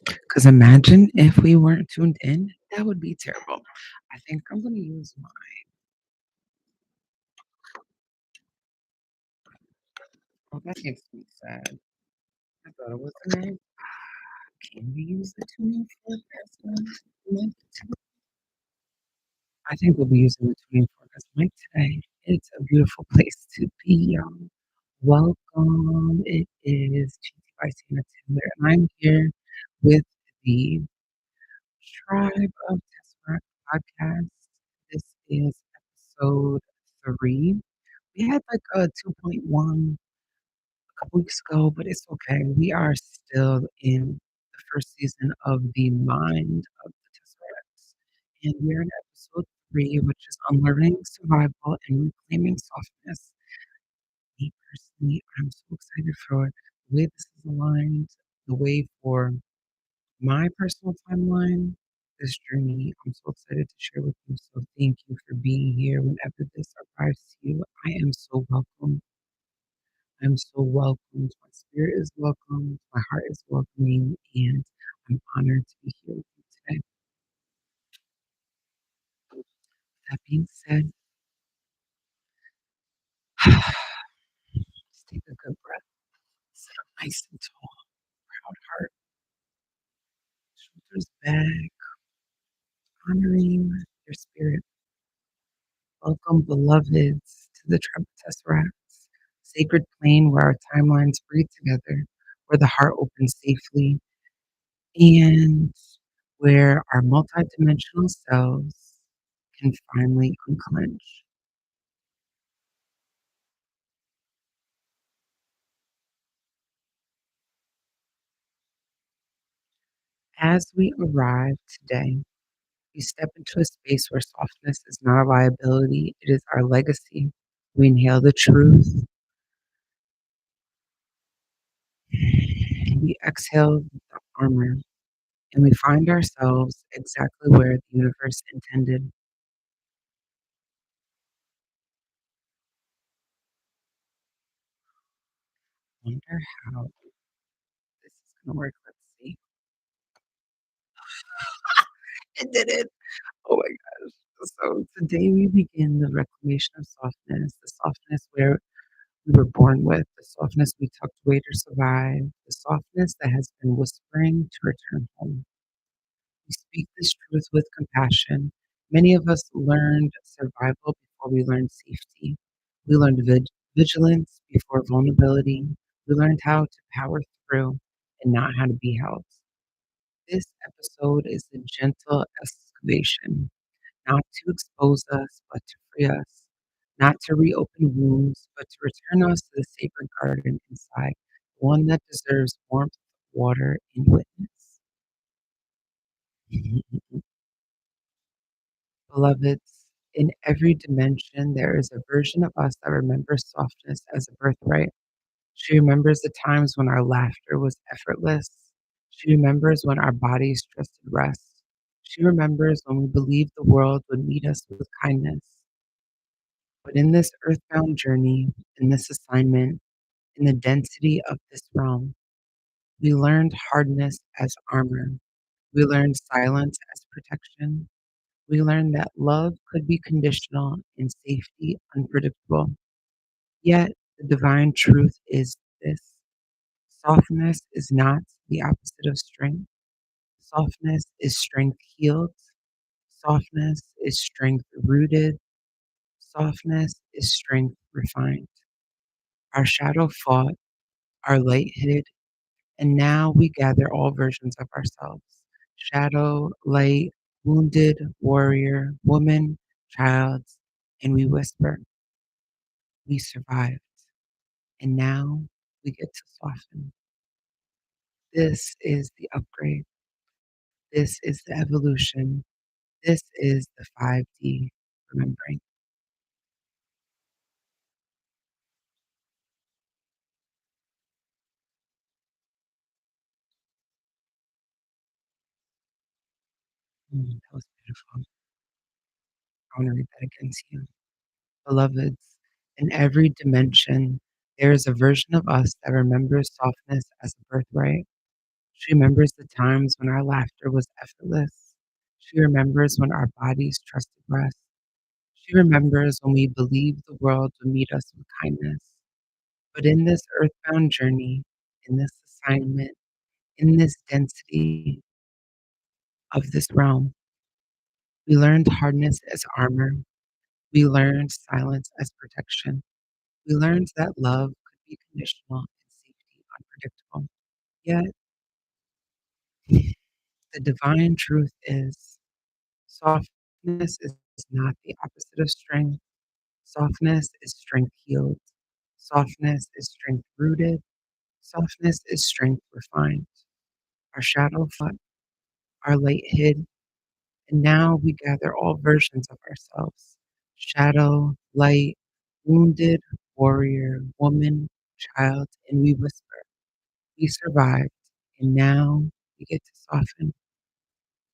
Because imagine if we weren't tuned in, that would be terrible. I think I'm gonna use my oh, that makes me sad. I thought it was a nice. Can we use the tuning fork as a mic today? I think we'll be using the tuning fork as a mic today. It's a beautiful place to be, y'all. Welcome. It is GT by Tina Taylor, and I'm here with the Tribe of Tesseract podcast. This is episode 3. We had like a 2.1 a couple weeks ago, but it's okay. We are still in the first season of The Mind of the Tesseracts. And we're in episode 3, which is Unlearning Survival and Reclaiming Softness. Me personally, I'm so excited for the way this is aligned, the way for my personal timeline, this journey. I'm so excited to share with you. So thank you for being here whenever this arrives to you. I am so welcome. I'm so welcomed. My spirit is welcomed. My heart is welcoming. And I'm honored to be here with you today. That being said, just take a good breath. Sit up nice and tall. Proud heart. Shoulders back. Honoring your spirit. Welcome, beloveds, to the Tribe of Tesseracts, sacred plane where our timelines breathe together, where the heart opens safely, and where our multidimensional selves can finally unclench. As we arrive today, we step into a space where softness is not a liability, it is our legacy. We inhale the truth, we exhale the armor, and we find ourselves exactly where the universe intended. Wonder how this is going to work. Let's see. It did it. Oh my gosh. So today we begin the reclamation of softness, the softness where we were born with, the softness we tucked away to survive, the softness that has been whispering to return home. We speak this truth with compassion. Many of us learned survival before we learned safety. We learned vigilance before vulnerability. We learned how to power through and not how to be held. This episode is a gentle excavation, not to expose us, but to free us, not to reopen wounds, but to return us to the sacred garden inside, one that deserves warmth, water, and witness. Beloveds, in every dimension, there is a version of us that remembers softness as a birthright. She remembers the times when our laughter was effortless. She remembers when our bodies trusted rest. She remembers when we believed the world would meet us with kindness. But in this earthbound journey, in this assignment, in the density of this realm, we learned hardness as armor. We learned silence as protection. We learned that love could be conditional and safety unpredictable. Yet, the divine truth is this: softness is not the opposite of strength. Softness is strength healed. Softness is strength rooted. Softness is strength refined. Our shadow fought, our light hid, and now we gather all versions of ourselves: shadow, light, wounded, warrior, woman, child, and we whisper, we survived, and now we get to soften. This is the upgrade. This is the evolution. This is the 5D remembering. That was beautiful. I want to read that again to you. Beloveds, in every dimension, There is a version of us that remembers softness as a birthright. She remembers the times when our laughter was effortless. She remembers when our bodies trusted rest. She remembers when we believed the world would meet us with kindness. But in this earthbound journey, in this assignment, in this density of this realm, we learned hardness as armor. We learned silence as protection. We learned that love could be conditional and safety unpredictable. Yet, the divine truth is softness is not the opposite of strength. Softness is strength healed. Softness is strength rooted. Softness is strength refined. Our shadow fought, our light hid, and now we gather all versions of ourselves: shadow, light, wounded, warrior, woman, child, and we whisper, we survived, and now we get to soften.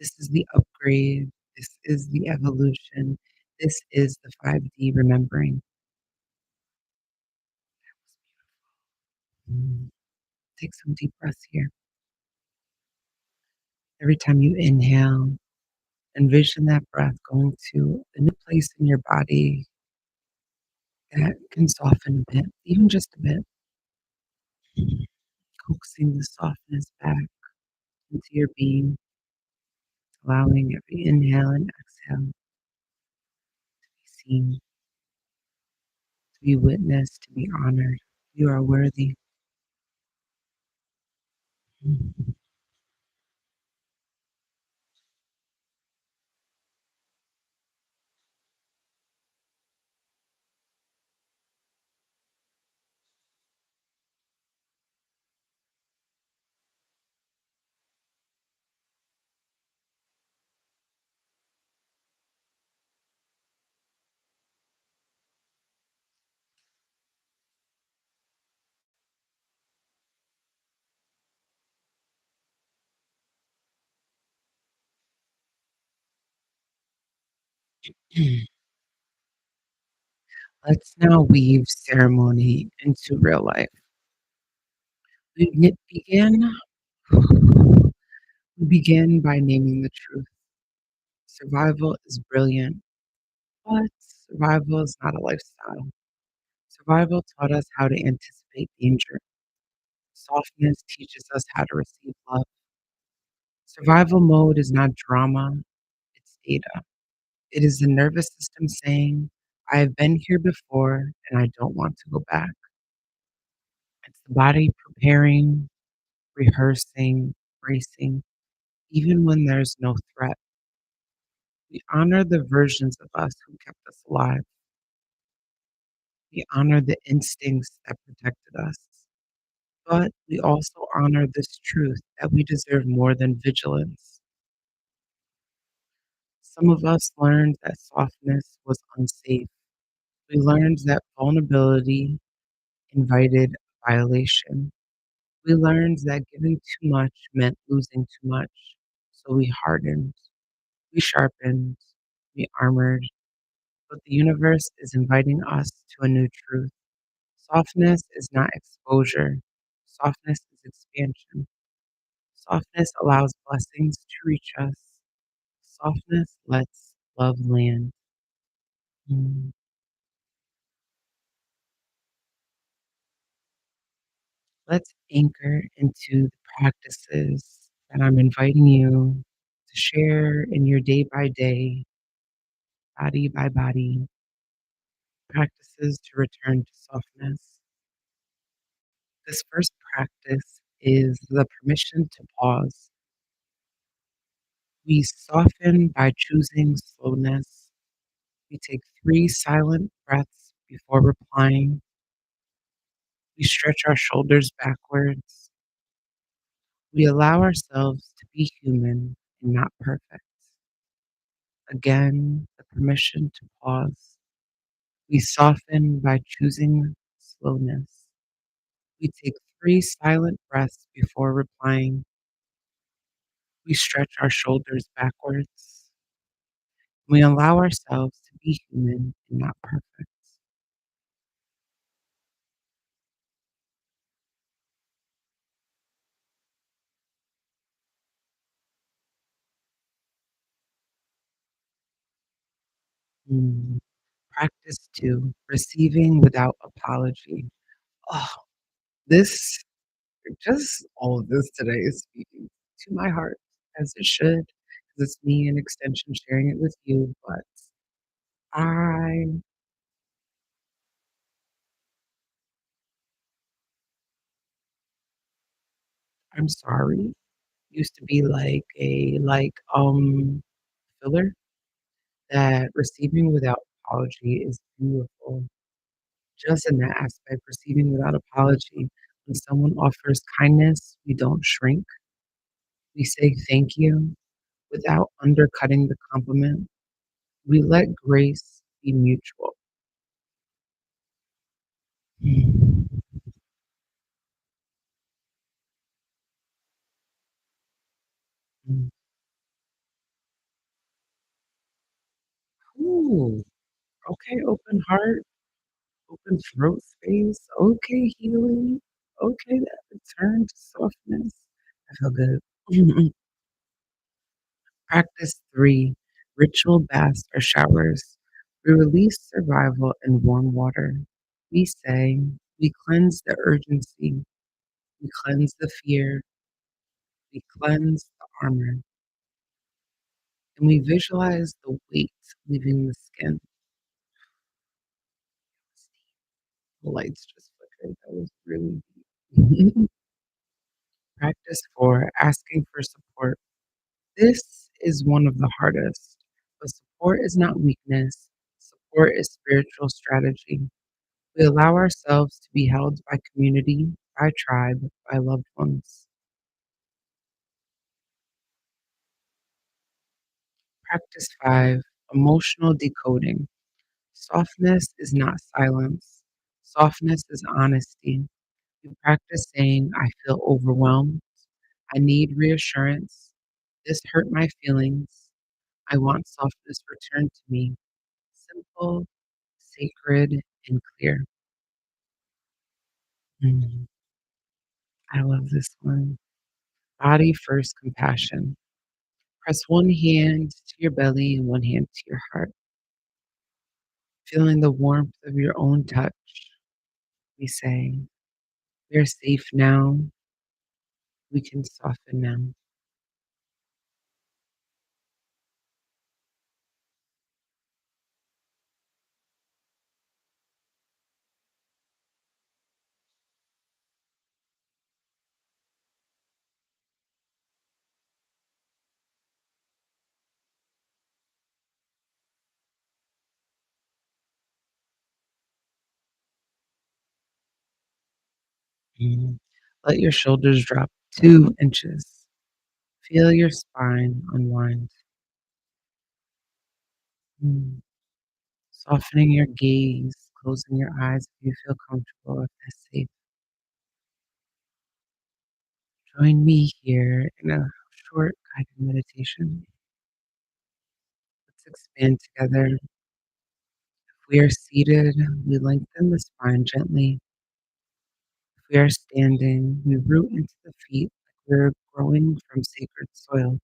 This is the upgrade. This is the evolution. This is the 5D remembering. Mm. Take some deep breaths here. Every time you inhale, envision that breath going to a new place in your body that can soften a bit, even just a bit, coaxing the softness back into your being, allowing every inhale and exhale to be seen, to be witnessed, to be honored. You are worthy. Mm. Let's now weave ceremony into real life. We begin, we begin by naming the truth. Survival is brilliant, but survival is not a lifestyle. Survival taught us how to anticipate danger. Softness teaches us how to receive love. Survival mode is not drama, it's data. It is the nervous system saying, I have been here before and I don't want to go back. It's the body preparing, rehearsing, bracing, even when there's no threat. We honor the versions of us who kept us alive. We honor the instincts that protected us. But we also honor this truth that we deserve more than vigilance. Some of us learned that softness was unsafe. We learned that vulnerability invited violation. We learned that giving too much meant losing too much. So we hardened, we sharpened, we armored. But the universe is inviting us to a new truth. Softness is not exposure, softness is expansion. Softness allows blessings to reach us. Softness lets love land. Mm. Let's anchor into the practices that I'm inviting you to share in your day by day, body by body, practices to return to softness. This first practice is the permission to pause. We soften by choosing slowness. We take 3 silent breaths before replying. We stretch our shoulders backwards. We allow ourselves to be human and not perfect. Again, the permission to pause. We soften by choosing slowness. We take 3 silent breaths before replying. We stretch our shoulders backwards. We allow ourselves to be human and not perfect. Mm. Practice 2, receiving without apology. Oh, this just all of this today is speaking to my heart, as it should, 'cause it's me an extension sharing it with you, but I I'm sorry used to be like a filler that receiving without apology is beautiful. Just in that aspect, receiving without apology. When someone offers kindness, we don't shrink. We say thank you without undercutting the compliment. We let grace be mutual. Mm. Mm. Ooh, okay, open heart, open throat space. Okay, healing. Okay, that return to softness. I feel good. Practice 3, ritual baths or showers. We release survival in warm water. We say, we cleanse the urgency, we cleanse the fear, we cleanse the armor, and we visualize the weight leaving the skin. The lights just flickered. That was really deep. Practice 4, asking for support. This is one of the hardest, but support is not weakness. Support is spiritual strategy. We allow ourselves to be held by community, by tribe, by loved ones. Practice 5, emotional decoding. Softness is not silence. Softness is honesty. You practice saying, I feel overwhelmed. I need reassurance. This hurt my feelings. I want softness returned to me. Simple, sacred, and clear. Mm, I love this one. Body first compassion. Press one hand to your belly and one hand to your heart, feeling the warmth of your own touch. We say, we're safe now. We can soften now. Mm. Let your shoulders drop 2 inches. Feel your spine unwind. Mm. Softening your gaze, closing your eyes if you feel comfortable, if that's safe. Join me here in a short guided meditation. Let's expand together. If we are seated, we lengthen the spine gently. If we are standing, we root into the feet like we're growing from sacred soil.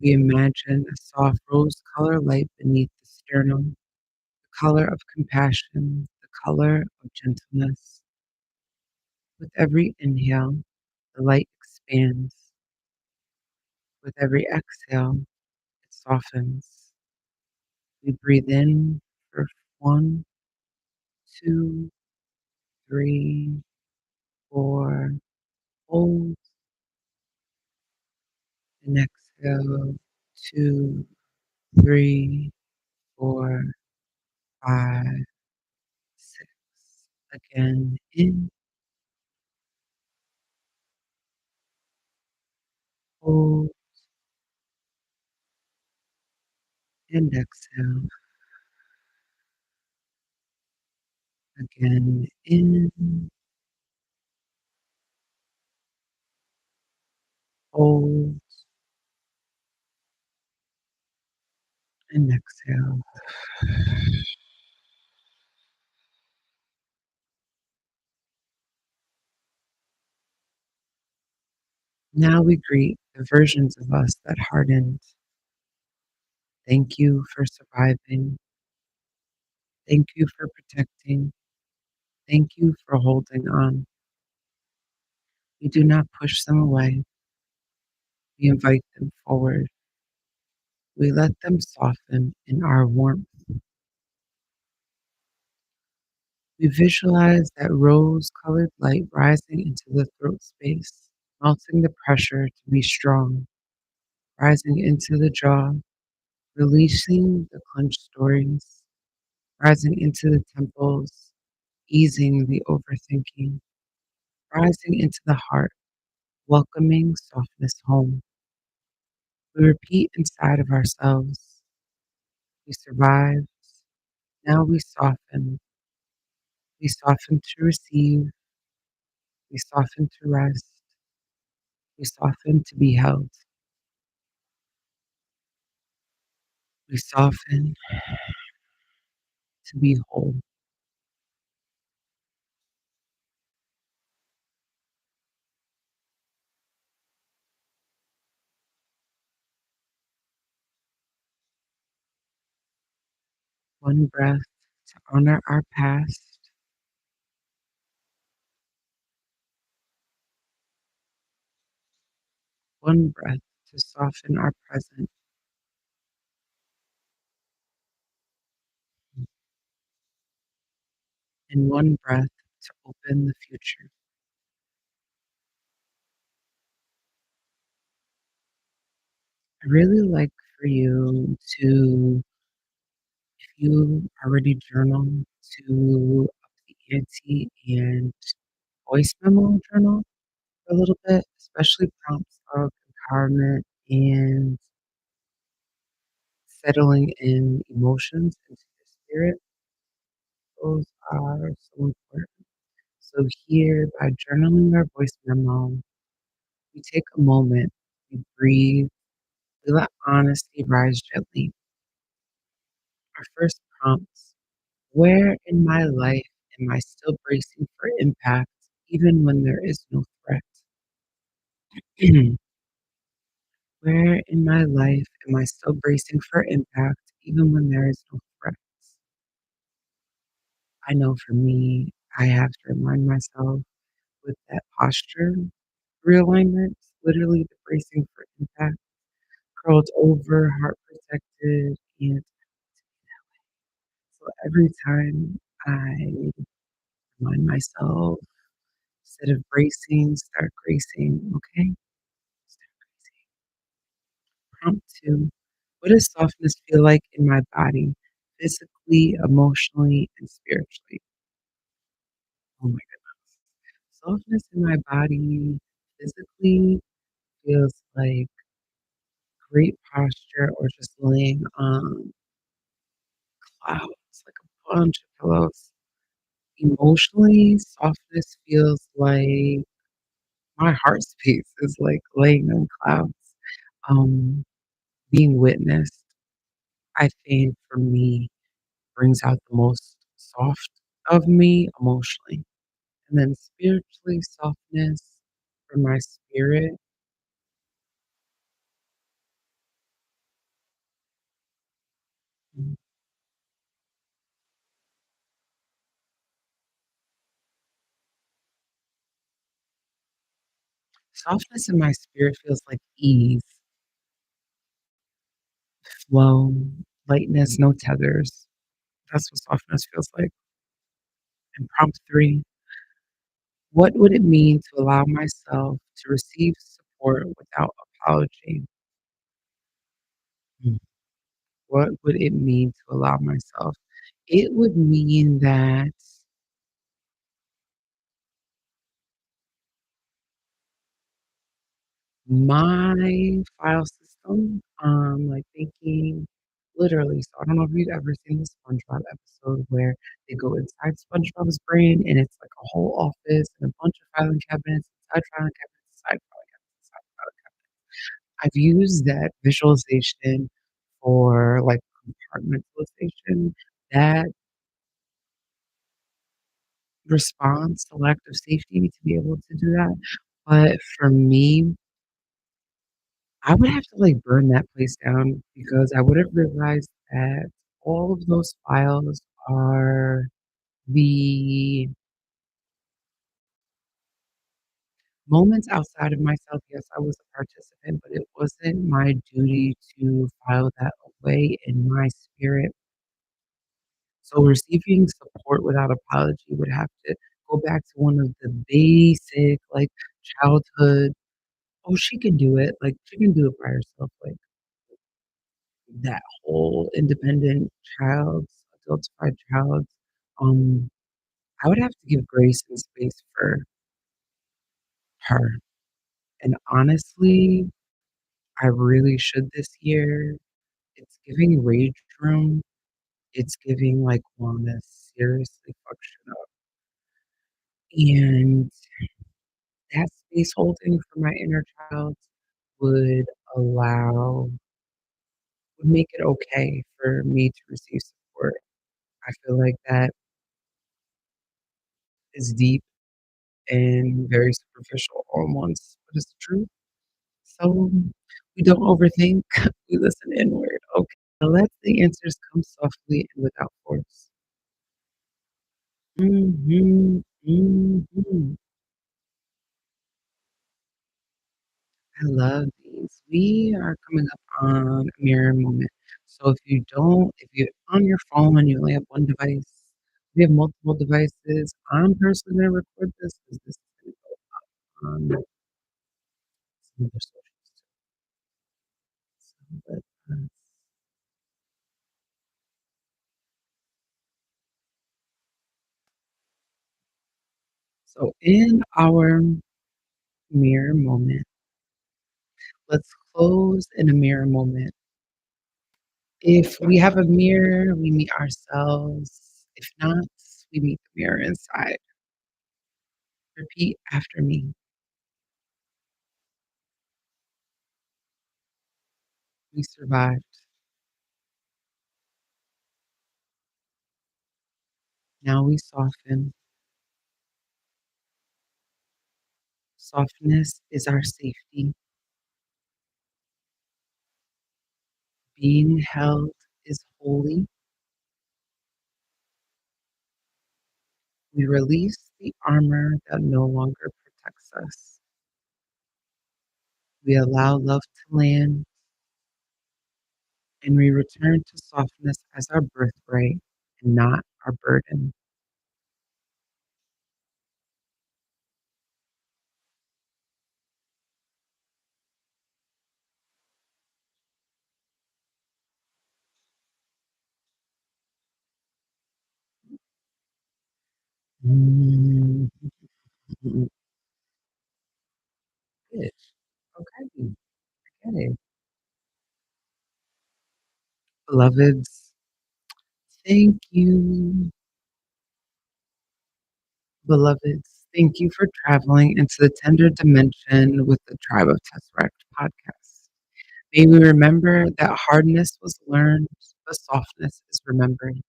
We imagine a soft rose color light beneath the sternum, the color of compassion, the color of gentleness. With every inhale, the light expands. With every exhale, it softens. We breathe in for 1, 2, 3, 4. Hold and exhale. 2, 3, 4, 5, 6. Again, in, hold, and exhale. Again, in, hold, and exhale. Now we greet the versions of us that hardened. Thank you for surviving. Thank you for protecting. Thank you for holding on. We do not push them away. We invite them forward. We let them soften in our warmth. We visualize that rose colored light rising into the throat space, melting the pressure to be strong, rising into the jaw, releasing the clenched stories, rising into the temples, easing the overthinking, rising into the heart, welcoming softness home. We repeat inside of ourselves. We survived. Now we soften. We soften to receive. We soften to rest. We soften to be held. We soften to be whole. One breath to honor our past. One breath to soften our present. And one breath to open the future. I really like for you to, if you already journal, to up the ante and voice memo journal for a little bit, especially prompts of empowerment and settling in emotions into your spirit. Those are so important. So here, by journaling our voice memo, we take a moment, we breathe, we let honesty rise gently. Our first prompts: where in my life am I still bracing for impact even when there is no threat? Where in my life am I still bracing for impact even when there is no threat? I know for me, I have to remind myself with that posture realignment, literally the bracing for impact, curled over, heart protected, and so every time I remind myself, instead of bracing, start gracing, okay? Start gracing. Prompt two: what does softness feel like in my body, physically, emotionally, and spiritually? Oh my goodness. Softness in my body, physically, feels like great posture or just laying on clouds, like a bunch of pillows. Emotionally, softness feels like my heart space is like laying on clouds. Um, Being witnessed, I think for me, brings out the most soft of me emotionally. And then spiritually, softness for my spirit. mm, Softness in my spirit feels like ease, flow, lightness, no tethers. That's what softness feels like. And prompt three: what would it mean to allow myself to receive support without apology? Mm. What would it mean to allow myself? It would mean that my file system, like thinking literally, so I don't know if you've ever seen the SpongeBob episode where they go inside SpongeBob's brain and it's like a whole office and a bunch of filing cabinets, inside filing cabinets, inside filing cabinets, inside filing cabinets. I've used that visualization for like compartmentalization, that response to lack of safety to be able to do that. But for me, I would have to, like, burn that place down because I would have realized that all of those files are the moments outside of myself. Yes, I was a participant, but it wasn't my duty to file that away in my spirit. So receiving support without apology would have to go back to one of the basic, like, childhood, "Oh, she can do it," like, she can do it by herself, like, that whole independent child, adultified child, um, I would have to give grace and space for her, and honestly, I really should this year. It's giving rage room, it's giving, like, wanna seriously fuck shit up, and that space holding for my inner child would allow would make it okay for me to receive support. I feel like that is deep and very superficial all at once, but it's the truth. So we don't overthink, we listen inward. Okay. Let the answers come softly and without force. Mhm, mhm. I love these. We are coming up on a mirror moment. So if you're on your phone and you only have one device, we have multiple devices. I'm personally going to record this because this is going to go on some other socials too. So, so in our mirror moment, let's close in a mirror moment. If we have a mirror, we meet ourselves. If not, we meet the mirror inside. Repeat after me. We survived. Now we soften. Softness is our safety. Being held is holy. We release the armor that no longer protects us. We allow love to land and we return to softness as our birthright and not our burden. Mm, good. Okay. Okay. Beloveds, thank you. Beloveds, thank you for traveling into the tender dimension with the Tribe of Tesseract podcast. May we remember that hardness was learned, but softness is remembered.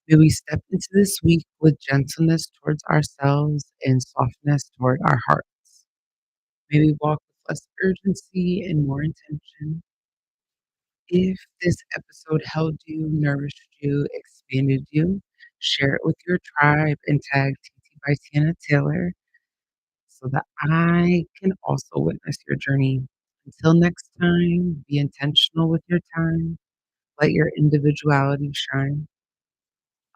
May we step into this week with gentleness towards ourselves and softness toward our hearts. May we walk with less urgency and more intention. If this episode held you, nourished you, expanded you, share it with your tribe and tag TT by Tiana Taylor so that I can also witness your journey. Until next time, be intentional with your time. Let your individuality shine.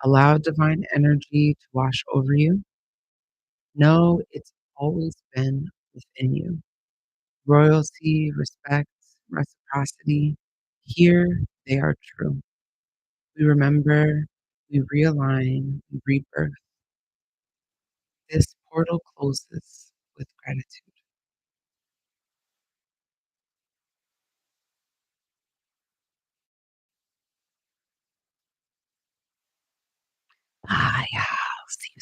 Allow divine energy to wash over you. Know it's always been within you. Royalty, respect, reciprocity. Here they are true. We remember, we realign, we rebirth. This portal closes with gratitude. Bye, y'all. See you